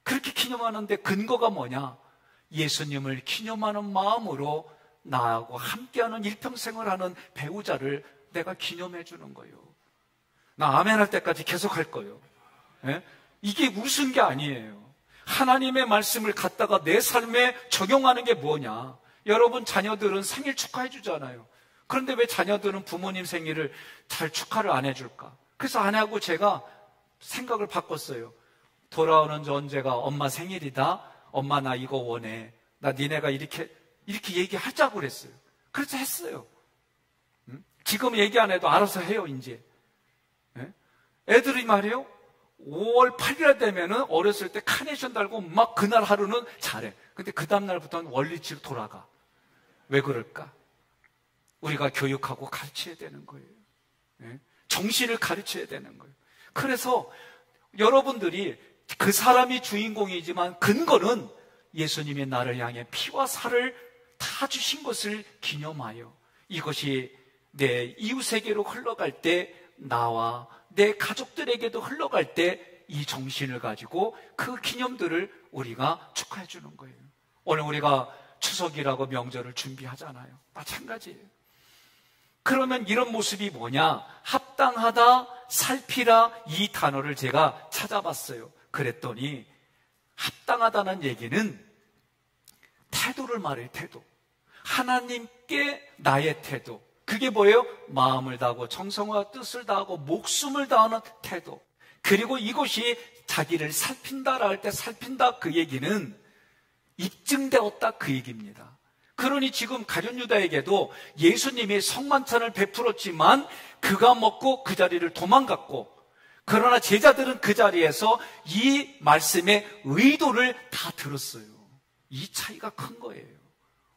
그렇게 기념하는데 근거가 뭐냐? 예수님을 기념하는 마음으로 나하고 함께하는 일평생을 하는 배우자를 내가 기념해 주는 거예요. 나 아멘 할 때까지 계속 할 거예요. 예? 이게 무슨 게 아니에요. 하나님의 말씀을 갖다가 내 삶에 적용하는 게 뭐냐? 여러분 자녀들은 생일 축하해 주잖아요. 그런데 왜 자녀들은 부모님 생일을 잘 축하를 안 해줄까? 그래서 아내하고 제가 생각을 바꿨어요. 돌아오는 저 언제가 엄마 생일이다. 엄마 나 이거 원해. 나 니네가 이렇게 얘기하자고 그랬어요. 그래서 했어요. 지금 얘기 안 해도 알아서 해요 이제. 애들이 말이에요. 5월 8일 되면은 어렸을 때 카네이션 달고 막 그날 하루는 잘해. 근데 그 다음날부터는 원리치로 돌아가. 왜 그럴까? 우리가 교육하고 가르쳐야 되는 거예요. 정신을 가르쳐야 되는 거예요. 그래서 여러분들이 그 사람이 주인공이지만 근거는 예수님이 나를 향해 피와 살을 다 주신 것을 기념하여 이것이 내 이웃에게로 흘러갈 때 나와 내 가족들에게도 흘러갈 때 이 정신을 가지고 그 기념들을 우리가 축하해 주는 거예요. 오늘 우리가 추석이라고 명절을 준비하잖아요. 마찬가지예요. 그러면 이런 모습이 뭐냐? 합당하다, 살피라 이 단어를 제가 찾아봤어요. 그랬더니 합당하다는 얘기는 태도를 말해요. 태도. 하나님께 나의 태도. 그게 뭐예요? 마음을 다하고 정성과 뜻을 다하고 목숨을 다하는 태도. 그리고 이것이 자기를 살핀다라 할 때 살핀다 그 얘기는 입증되었다 그 얘기입니다. 그러니 지금 가룟 유다에게도 예수님이 성만찬을 베풀었지만 그가 먹고 그 자리를 도망갔고, 그러나 제자들은 그 자리에서 이 말씀의 의도를 다 들었어요. 이 차이가 큰 거예요.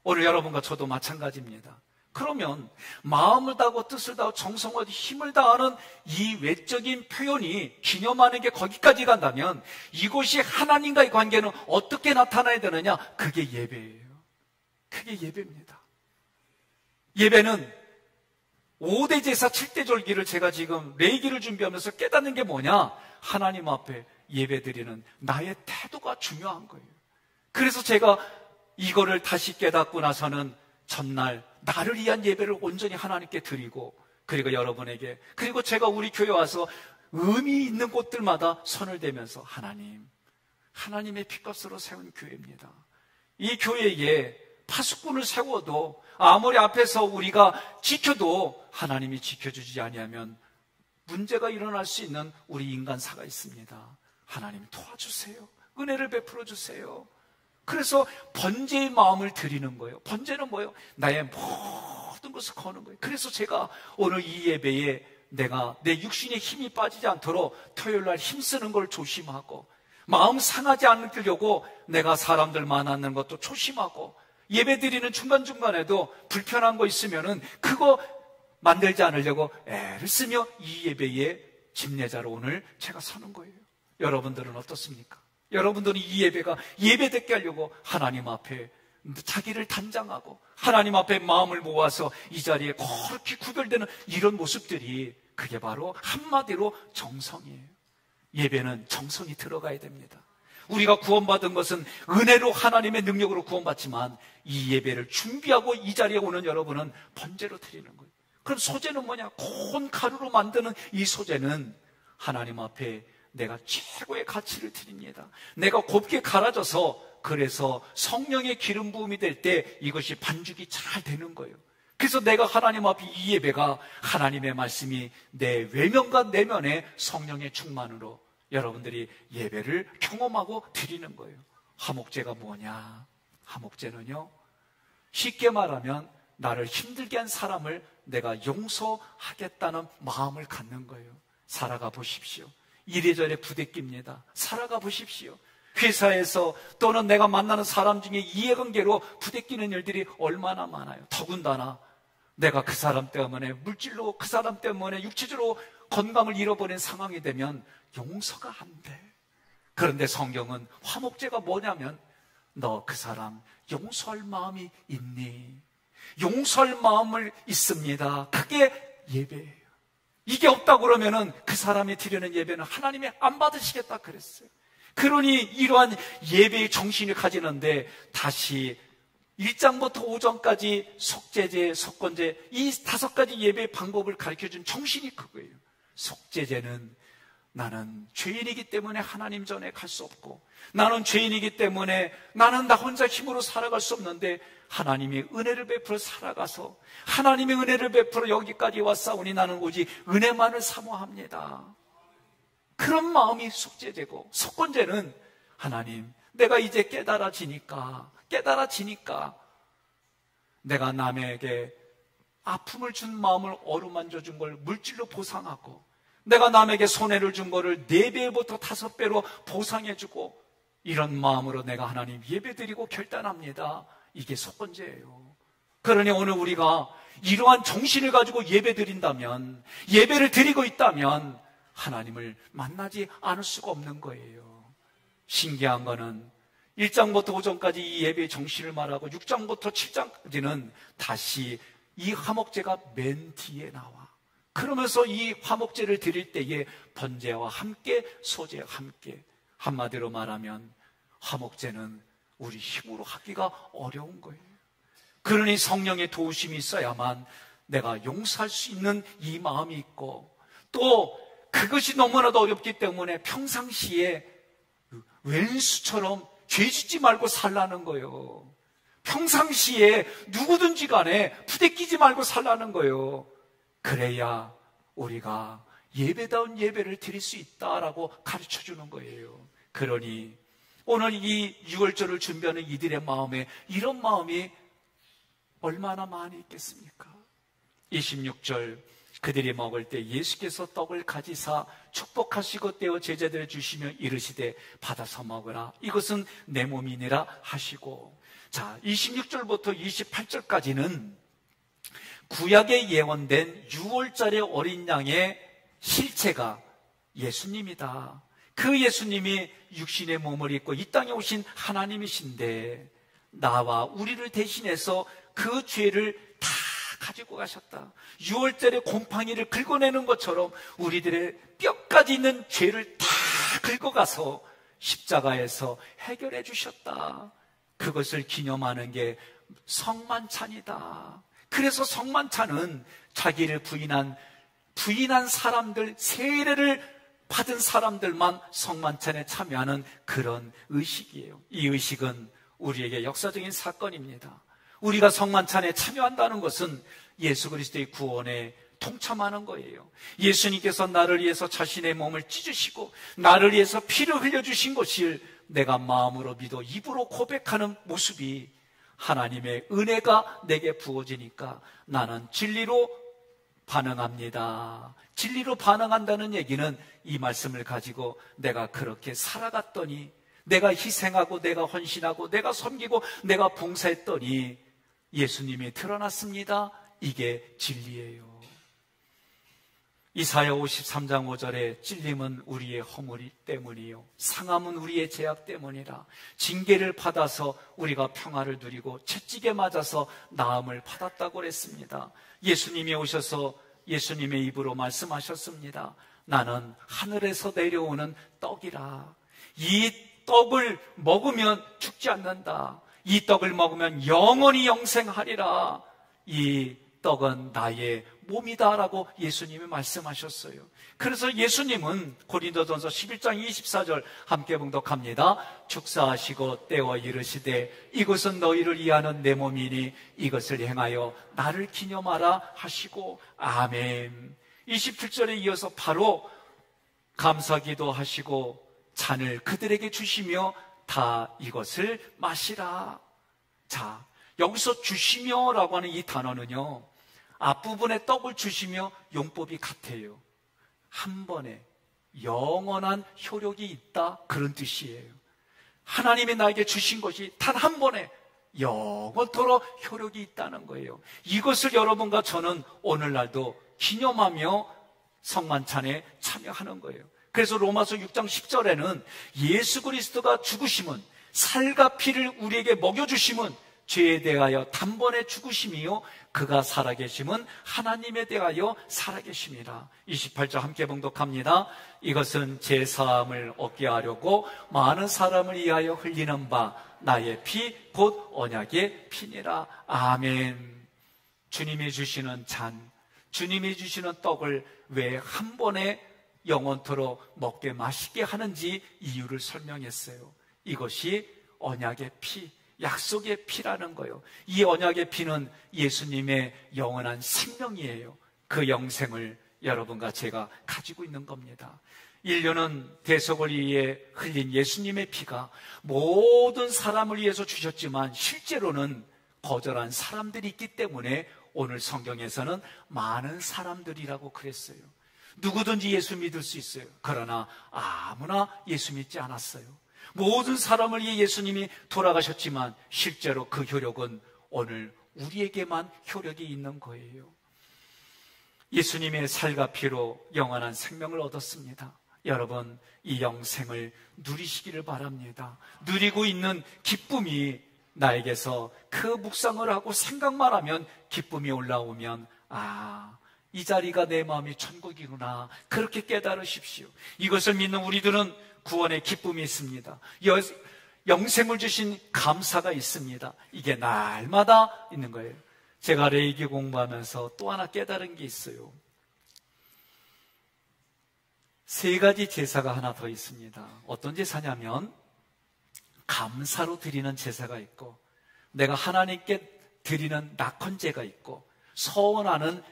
오늘 여러분과 저도 마찬가지입니다. 그러면 마음을 다하고 뜻을 다하고 정성을 힘을 다하는 이 외적인 표현이 기념하는 게 거기까지 간다면 이것이 하나님과의 관계는 어떻게 나타나야 되느냐? 그게 예배예요. 그게 예배입니다. 예배는 5대 제사 7대 절기를 제가 지금 레이기를 준비하면서 깨닫는 게 뭐냐? 하나님 앞에 예배드리는 나의 태도가 중요한 거예요. 그래서 제가 이거를 다시 깨닫고 나서는 전날 나를 위한 예배를 온전히 하나님께 드리고, 그리고 여러분에게, 그리고 제가 우리 교회 와서 의미 있는 곳들마다 손을 대면서 하나님, 하나님의 피값으로 세운 교회입니다. 이 교회에 파수꾼을 세워도 아무리 앞에서 우리가 지켜도 하나님이 지켜주지 아니하면 문제가 일어날 수 있는 우리 인간사가 있습니다. 하나님 도와주세요. 은혜를 베풀어 주세요. 그래서 번제의 마음을 드리는 거예요. 번제는 뭐예요? 나의 모든 것을 거는 거예요. 그래서 제가 오늘 이 예배에 내가 내 육신의 힘이 빠지지 않도록 토요일날 힘쓰는 걸 조심하고, 마음 상하지 않으려고 내가 사람들 만나는 것도 조심하고, 예배 드리는 중간중간에도 불편한 거 있으면은 그거 만들지 않으려고 애를 쓰며 이 예배의 집례자로 오늘 제가 서는 거예요. 여러분들은 어떻습니까? 여러분들은 이 예배가 예배되게 하려고 하나님 앞에 자기를 단장하고 하나님 앞에 마음을 모아서 이 자리에 그렇게 구별되는 이런 모습들이, 그게 바로 한마디로 정성이에요. 예배는 정성이 들어가야 됩니다. 우리가 구원받은 것은 은혜로 하나님의 능력으로 구원받지만 이 예배를 준비하고 이 자리에 오는 여러분은 번제로 드리는 거예요. 그럼 소재는 뭐냐? 고운 가루로 만드는 이 소재는 하나님 앞에 내가 최고의 가치를 드립니다. 내가 곱게 갈아져서, 그래서 성령의 기름 부음이 될 때 이것이 반죽이 잘 되는 거예요. 그래서 내가 하나님 앞에 이 예배가 하나님의 말씀이 내 외면과 내면의 성령의 충만으로 여러분들이 예배를 경험하고 드리는 거예요. 화목제가 뭐냐? 화목제는요, 쉽게 말하면 나를 힘들게 한 사람을 내가 용서하겠다는 마음을 갖는 거예요. 살아가 보십시오. 이래저래 부대낍니다. 살아가 보십시오. 회사에서 또는 내가 만나는 사람 중에 이해관계로 부대끼는 일들이 얼마나 많아요. 더군다나 내가 그 사람 때문에 물질로, 그 사람 때문에 육체적으로 건강을 잃어버린 상황이 되면 용서가 안 돼. 그런데 성경은 화목제가 뭐냐면 너 그 사람 용서할 마음이 있니? 용서할 마음을 있습니다. 그게 예배예요. 이게 없다고 그러면은 그 사람이 드리는 예배는 하나님이 안 받으시겠다 그랬어요. 그러니 이러한 예배의 정신을 가지는데 다시 1장부터 5장까지 속죄제, 속건제, 이 5가지 예배의 방법을 가르쳐준 정신이 그거예요. 속죄제는 나는 죄인이기 때문에 하나님 전에 갈 수 없고, 나는 죄인이기 때문에 나는 나 혼자 힘으로 살아갈 수 없는데 하나님이 은혜를 베풀어 살아가서 하나님의 은혜를 베풀어 여기까지 왔사오니 나는 오직 은혜만을 사모합니다. 그런 마음이 속죄제고, 속건제는 하나님, 내가 이제 깨달아지니까 내가 남에게 아픔을 준 마음을 어루만져 준 걸 물질로 보상하고, 내가 남에게 손해를 준 거를 4배부터 5배로 보상해주고, 이런 마음으로 내가 하나님 예배드리고 결단합니다. 이게 속건제예요. 그러니 오늘 우리가 이러한 정신을 가지고 예배드린다면, 예배를 드리고 있다면 하나님을 만나지 않을 수가 없는 거예요. 신기한 거는 1장부터 5장까지 이 예배의 정신을 말하고 6장부터 7장까지는 다시 이 화목제가 맨 뒤에 나와. 그러면서 이 화목제를 드릴 때에 번제와 함께, 소제와 함께. 한마디로 말하면 화목제는 우리 힘으로 하기가 어려운 거예요. 그러니 성령의 도우심이 있어야만 내가 용서할 수 있는 이 마음이 있고, 또 그것이 너무나도 어렵기 때문에 평상시에 왼수처럼 죄 짓지 말고 살라는 거예요. 평상시에 누구든지 간에 부대끼지 말고 살라는 거예요. 그래야 우리가 예배다운 예배를 드릴 수 있다라고 가르쳐 주는 거예요. 그러니 오늘 이 6월절을 준비하는 이들의 마음에 이런 마음이 얼마나 많이 있겠습니까? 26절, 그들이 먹을 때 예수께서 떡을 가지사 축복하시고 떼어 제자들에 주시며 이르시되 받아서 먹으라, 이것은 내 몸이니라 하시고. 자, 26절부터 28절까지는 구약에 예언된 6월절의 어린 양의 실체가 예수님이다. 그 예수님이 육신의 몸을 입고 이 땅에 오신 하나님이신데 나와 우리를 대신해서 그 죄를 다 가지고 가셨다. 6월절에 곰팡이를 긁어내는 것처럼 우리들의 뼈까지 있는 죄를 다 긁어가서 십자가에서 해결해 주셨다. 그것을 기념하는 게 성만찬이다. 그래서 성만찬은 자기를 부인한 사람들, 세례를 받은 사람들만 성만찬에 참여하는 그런 의식이에요. 이 의식은 우리에게 역사적인 사건입니다. 우리가 성만찬에 참여한다는 것은 예수 그리스도의 구원에 동참하는 거예요. 예수님께서 나를 위해서 자신의 몸을 찢으시고 나를 위해서 피를 흘려주신 것을 내가 마음으로 믿어 입으로 고백하는 모습이 하나님의 은혜가 내게 부어지니까 나는 진리로 반응합니다. 진리로 반응한다는 얘기는 이 말씀을 가지고 내가 그렇게 살아갔더니, 내가 희생하고 내가 헌신하고 내가 섬기고 내가 봉사했더니 예수님이 드러났습니다. 이게 진리예요. 이사야 53장 5절에 찔림은 우리의 허물 때문이요 상함은 우리의 죄악 때문이라. 징계를 받아서 우리가 평화를 누리고 채찍에 맞아서 나음을 받았다고 그랬습니다. 예수님이 오셔서 예수님의 입으로 말씀하셨습니다. 나는 하늘에서 내려오는 떡이라. 이 떡을 먹으면 죽지 않는다. 이 떡을 먹으면 영원히 영생하리라. 이 떡은 나의 몸이다라고 예수님이 말씀하셨어요. 그래서 예수님은 고린도전서 11장 24절 함께 봉독합니다. 축사하시고 떼어 이르시되 이것은 너희를 위하는 내 몸이니 이것을 행하여 나를 기념하라 하시고. 아멘. 27절에 이어서 바로 감사기도 하시고 잔을 그들에게 주시며 다 이것을 마시라. 자, 여기서 주시며라고 하는 이 단어는요, 앞부분에 떡을 주시며 용법이 같아요. 한 번에 영원한 효력이 있다, 그런 뜻이에요. 하나님이 나에게 주신 것이 단 한 번에 영원토록 효력이 있다는 거예요. 이것을 여러분과 저는 오늘날도 기념하며 성만찬에 참여하는 거예요. 그래서 로마서 6장 10절에는 예수 그리스도가 죽으심은, 살과 피를 우리에게 먹여주심은 죄에 대하여 단번에 죽으심이요 그가 살아계심은 하나님에 대하여 살아계심이라. 28절 함께 봉독합니다. 이것은 제 사함을 얻게 하려고 많은 사람을 위하여 흘리는 바 나의 피 곧 언약의 피니라. 아멘. 주님이 주시는 잔, 주님이 주시는 떡을 왜 한 번에 영원토록 먹게 마시게 하는지 이유를 설명했어요. 이것이 언약의 피, 약속의 피라는 거예요. 이 언약의 피는 예수님의 영원한 생명이에요. 그 영생을 여러분과 제가 가지고 있는 겁니다. 인류는 대속을 위해 흘린 예수님의 피가 모든 사람을 위해서 주셨지만 실제로는 거절한 사람들이 있기 때문에 오늘 성경에서는 많은 사람들이라고 그랬어요. 누구든지 예수 믿을 수 있어요. 그러나 아무나 예수 믿지 않았어요. 모든 사람을 위해 예수님이 돌아가셨지만 실제로 그 효력은 오늘 우리에게만 효력이 있는 거예요. 예수님의 살과 피로 영원한 생명을 얻었습니다. 여러분, 이 영생을 누리시기를 바랍니다. 누리고 있는 기쁨이 나에게서 그 묵상을 하고 생각만 하면 기쁨이 올라오면 이 자리가 내 마음이 천국이구나, 그렇게 깨달으십시오. 이것을 믿는 우리들은 구원의 기쁨이 있습니다. 영생을 주신 감사가 있습니다. 이게 날마다 있는 거예요. 제가 레이기 공부하면서 또 하나 깨달은 게 있어요. 3가지 제사가 하나 더 있습니다. 어떤 제사냐면 감사로 드리는 제사가 있고, 내가 하나님께 드리는 낙헌제가 있고, 서원하는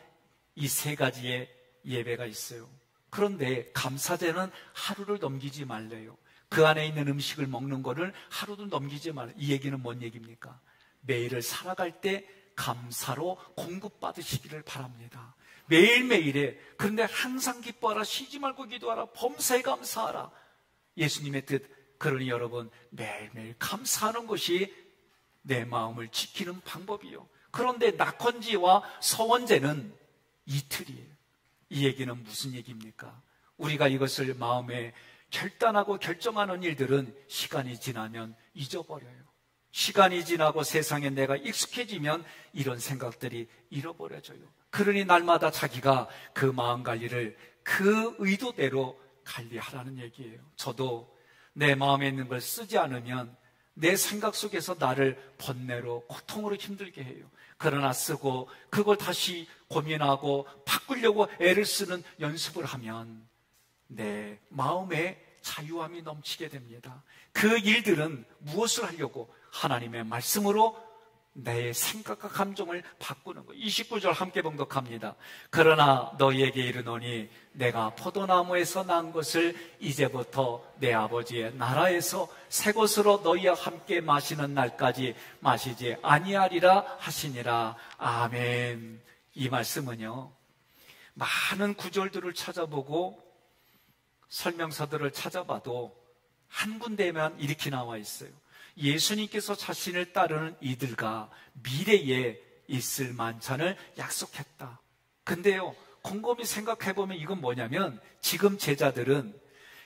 이 3가지의 예배가 있어요. 그런데 감사제는 하루를 넘기지 말래요. 그 안에 있는 음식을 먹는 거를 하루도 넘기지 말래요. 이 얘기는 뭔 얘기입니까? 매일을 살아갈 때 감사로 공급받으시기를 바랍니다. 매일매일에. 그런데 항상 기뻐하라, 쉬지 말고 기도하라, 범사에 감사하라. 예수님의 뜻. 그러니 여러분, 매일매일 감사하는 것이 내 마음을 지키는 방법이요. 그런데 낙헌제와 서원제는 이틀이에요. 이 얘기는 무슨 얘기입니까? 우리가 이것을 마음에 결단하고 결정하는 일들은 시간이 지나면 잊어버려요. 시간이 지나고 세상에 내가 익숙해지면 이런 생각들이 잃어버려져요. 그러니 날마다 자기가 그 마음 관리를 그 의도대로 관리하라는 얘기예요. 저도 내 마음에 있는 걸 쓰지 않으면 내 생각 속에서 나를 번뇌로 고통으로 힘들게 해요. 그러나 쓰고 그걸 다시 고민하고 바꾸려고 애를 쓰는 연습을 하면 내 마음에 자유함이 넘치게 됩니다. 그 일들은 무엇을 하려고? 하나님의 말씀으로 내 생각과 감정을 바꾸는 거예요. 29절 함께 봉독합니다. 그러나 너희에게 이르노니 내가 포도나무에서 난 것을 이제부터 내 아버지의 나라에서 새 것으로 너희와 함께 마시는 날까지 마시지 아니하리라 하시니라. 아멘. 이 말씀은요, 많은 구절들을 찾아보고 설명서들을 찾아봐도 한 군데에만 이렇게 나와 있어요. 예수님께서 자신을 따르는 이들과 미래에 있을 만찬을 약속했다. 근데요, 곰곰이 생각해보면 이건 뭐냐면 지금 제자들은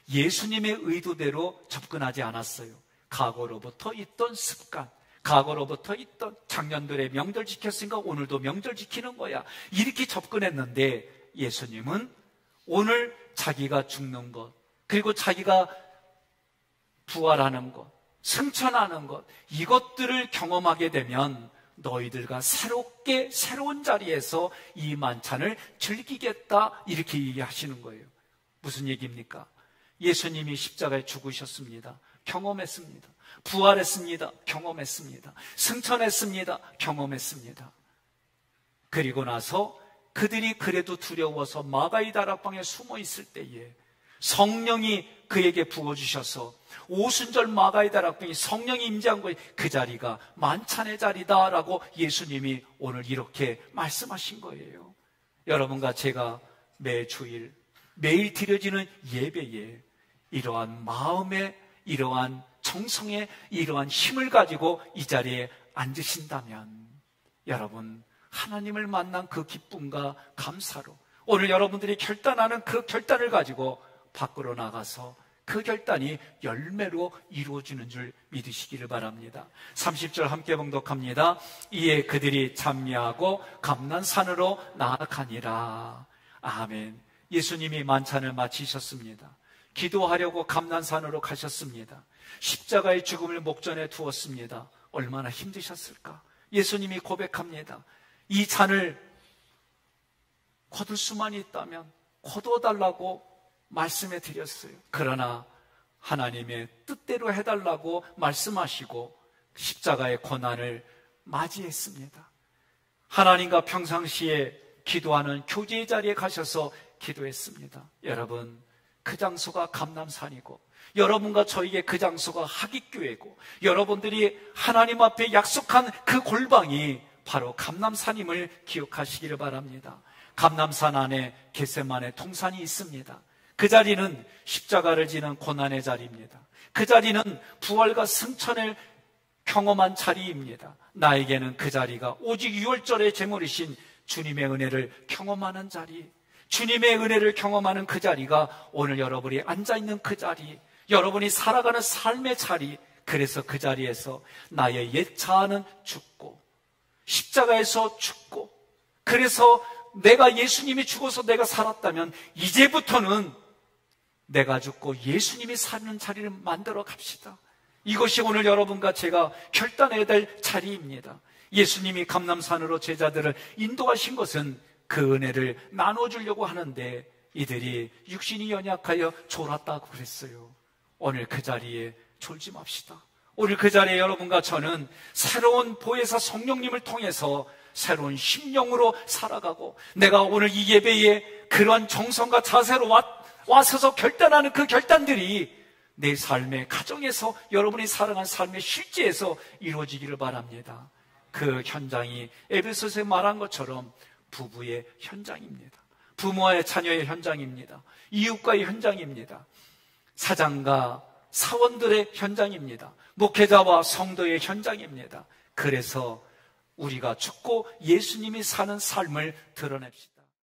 예수님의 의도대로 접근하지 않았어요. 과거로부터 있던 습관, 과거로부터 있던 작년들의 명절 지켰으니까 오늘도 명절 지키는 거야, 이렇게 접근했는데 예수님은 오늘 자기가 죽는 것, 그리고 자기가 부활하는 것, 승천하는 것, 이것들을 경험하게 되면 너희들과 새롭게 새로운 자리에서 이 만찬을 즐기겠다, 이렇게 얘기하시는 거예요. 무슨 얘기입니까? 예수님이 십자가에 죽으셨습니다. 경험했습니다. 부활했습니다. 경험했습니다. 승천했습니다. 경험했습니다. 그리고 나서 그들이 그래도 두려워서 마가이 다락방에 숨어 있을 때에 성령이 그에게 부어주셔서 오순절 마가이 다락방에 성령이 임재한 거예요. 그 자리가 만찬의 자리다라고 예수님이 오늘 이렇게 말씀하신 거예요. 여러분과 제가 매주일 매일 드려지는 예배에 이러한 마음에, 이러한 정성에, 이러한 힘을 가지고 이 자리에 앉으신다면 여러분, 하나님을 만난 그 기쁨과 감사로 오늘 여러분들이 결단하는 그 결단을 가지고 밖으로 나가서 그 결단이 열매로 이루어지는 줄 믿으시기를 바랍니다. 30절 함께 봉독합니다. 이에 그들이 찬미하고 감난산으로 나아가니라. 아멘. 예수님이 만찬을 마치셨습니다. 기도하려고 감난산으로 가셨습니다. 십자가의 죽음을 목전에 두었습니다. 얼마나 힘드셨을까? 예수님이 고백합니다. 이 잔을 거둘 수만 있다면 거두어달라고 말씀해 드렸어요. 그러나 하나님의 뜻대로 해달라고 말씀하시고 십자가의 고난을 맞이했습니다. 하나님과 평상시에 기도하는 교제의 자리에 가셔서 기도했습니다. 여러분, 그 장소가 감람산이고 여러분과 저에게 그 장소가 하깃교회고 여러분들이 하나님 앞에 약속한 그 골방이 바로 감람산임을 기억하시기를 바랍니다. 감람산 안에 겟세마네 동산이 있습니다. 그 자리는 십자가를 지는 고난의 자리입니다. 그 자리는 부활과 승천을 경험한 자리입니다. 나에게는 그 자리가 오직 유월절의 제물이신 주님의 은혜를 경험하는 자리, 주님의 은혜를 경험하는 그 자리가 오늘 여러분이 앉아있는 그 자리, 여러분이 살아가는 삶의 자리, 그래서 그 자리에서 나의 옛 자아는 죽고 십자가에서 죽고, 그래서 내가 예수님이 죽어서 내가 살았다면 이제부터는 내가 죽고 예수님이 사는 자리를 만들어 갑시다. 이것이 오늘 여러분과 제가 결단해야 될 자리입니다. 예수님이 감람산으로 제자들을 인도하신 것은 그 은혜를 나눠주려고 하는데 이들이 육신이 연약하여 졸았다고 그랬어요. 오늘 그 자리에 졸지 맙시다. 오늘 그 자리에 여러분과 저는 새로운 보혜사 성령님을 통해서 새로운 심령으로 살아가고, 내가 오늘 이 예배에 그러한 정성과 자세로 와서서 결단하는 그 결단들이 내 삶의 가정에서, 여러분이 살아간 삶의 실제에서 이루어지기를 바랍니다. 그 현장이 에베소서에 말한 것처럼 부부의 현장입니다. 부모와의 자녀의 현장입니다. 이웃과의 현장입니다. 사장과 사원들의 현장입니다. 목회자와 성도의 현장입니다. 그래서 우리가 죽고 예수님이 사는 삶을 드러냅시다.